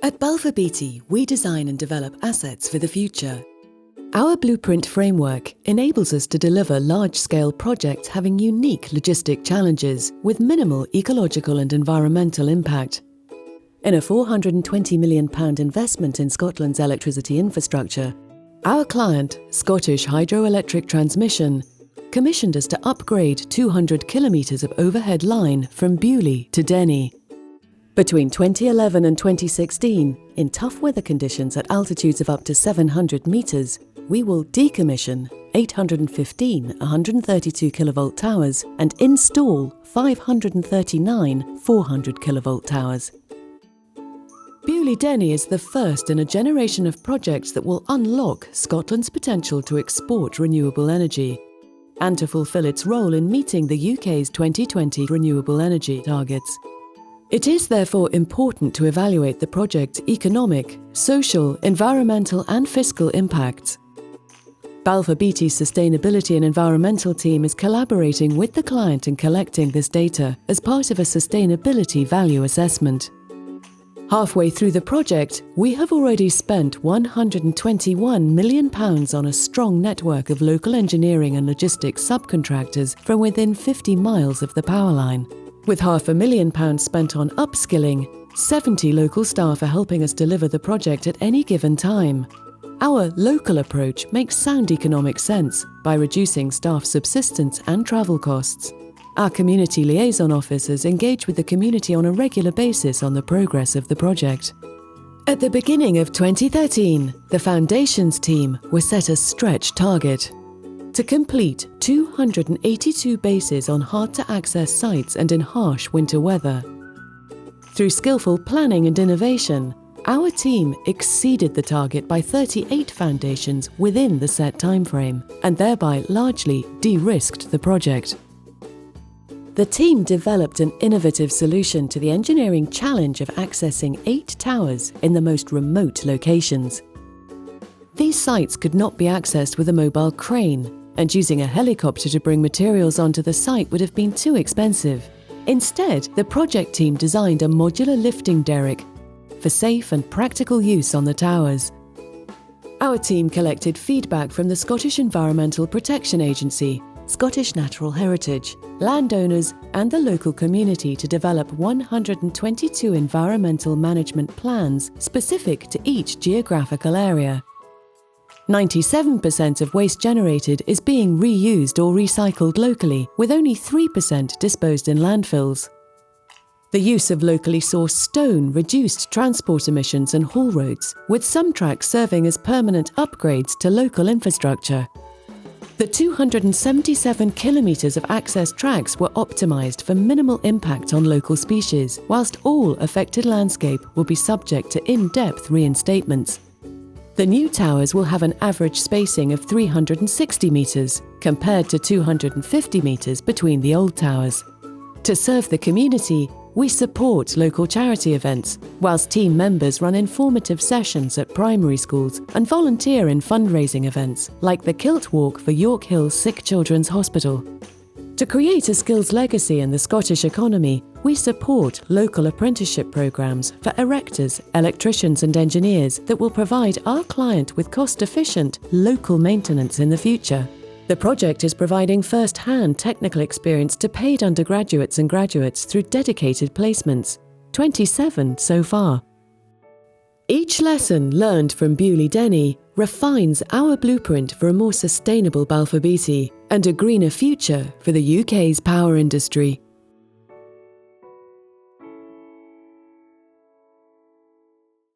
At Balfour Beatty, we design and develop assets for the future. Our blueprint framework enables us to deliver large-scale projects having unique logistic challenges with minimal ecological and environmental impact. In a £420 million investment in Scotland's electricity infrastructure, our client, Scottish Hydroelectric Transmission, commissioned us to upgrade 200 kilometres of overhead line from Beauly to Denny. Between 2011 and 2016, in tough weather conditions at altitudes of up to 700 metres, we will decommission 815 132 kilovolt towers and install 539 400 kilovolt towers. Beauly-Denny is the first in a generation of projects that will unlock Scotland's potential to export renewable energy and to fulfil its role in meeting the UK's 2020 renewable energy targets. It is therefore important to evaluate the project's economic, social, environmental and fiscal impacts. Balfour Beatty's sustainability and environmental team is collaborating with the client in collecting this data as part of a sustainability value assessment. Halfway through the project, we have already spent £121 million on a strong network of local engineering and logistics subcontractors from within 50 miles of the power line. With £500,000 spent on upskilling, 70 local staff are helping us deliver the project at any given time. Our local approach makes sound economic sense by reducing staff subsistence and travel costs. Our community liaison officers engage with the community on a regular basis on the progress of the project. At the beginning of 2013, the foundations team was set a stretch target to complete 282 bases on hard-to-access sites and in harsh winter weather. Through skillful planning and innovation, our team exceeded the target by 38 foundations within the set timeframe and thereby largely de-risked the project. The team developed an innovative solution to the engineering challenge of accessing 8 towers in the most remote locations. These sites could not be accessed with a mobile crane, and using a helicopter to bring materials onto the site would have been too expensive. Instead, the project team designed a modular lifting derrick for safe and practical use on the towers. Our team collected feedback from the Scottish Environmental Protection Agency, Scottish Natural Heritage, landowners and the local community to develop 122 environmental management plans specific to each geographical area. 97% of waste generated is being reused or recycled locally, with only 3% disposed in landfills. The use of locally sourced stone reduced transport emissions and haul roads, with some tracks serving as permanent upgrades to local infrastructure. The 277 kilometres of access tracks were optimised for minimal impact on local species, whilst all affected landscape will be subject to in-depth reinstatements. The new towers will have an average spacing of 360 metres, compared to 250 metres between the old towers. To serve the community, we support local charity events, whilst team members run informative sessions at primary schools and volunteer in fundraising events, like the Kilt Walk for York Hill Sick Children's Hospital. To create a skills legacy in the Scottish economy, we support local apprenticeship programmes for erectors, electricians and engineers that will provide our client with cost-efficient, local maintenance in the future. The project is providing first-hand technical experience to paid undergraduates and graduates through dedicated placements, 27 so far. Each lesson learned from Beauly-Denny refines our blueprint for a more sustainable Balfour Beatty and a greener future for the UK's power industry.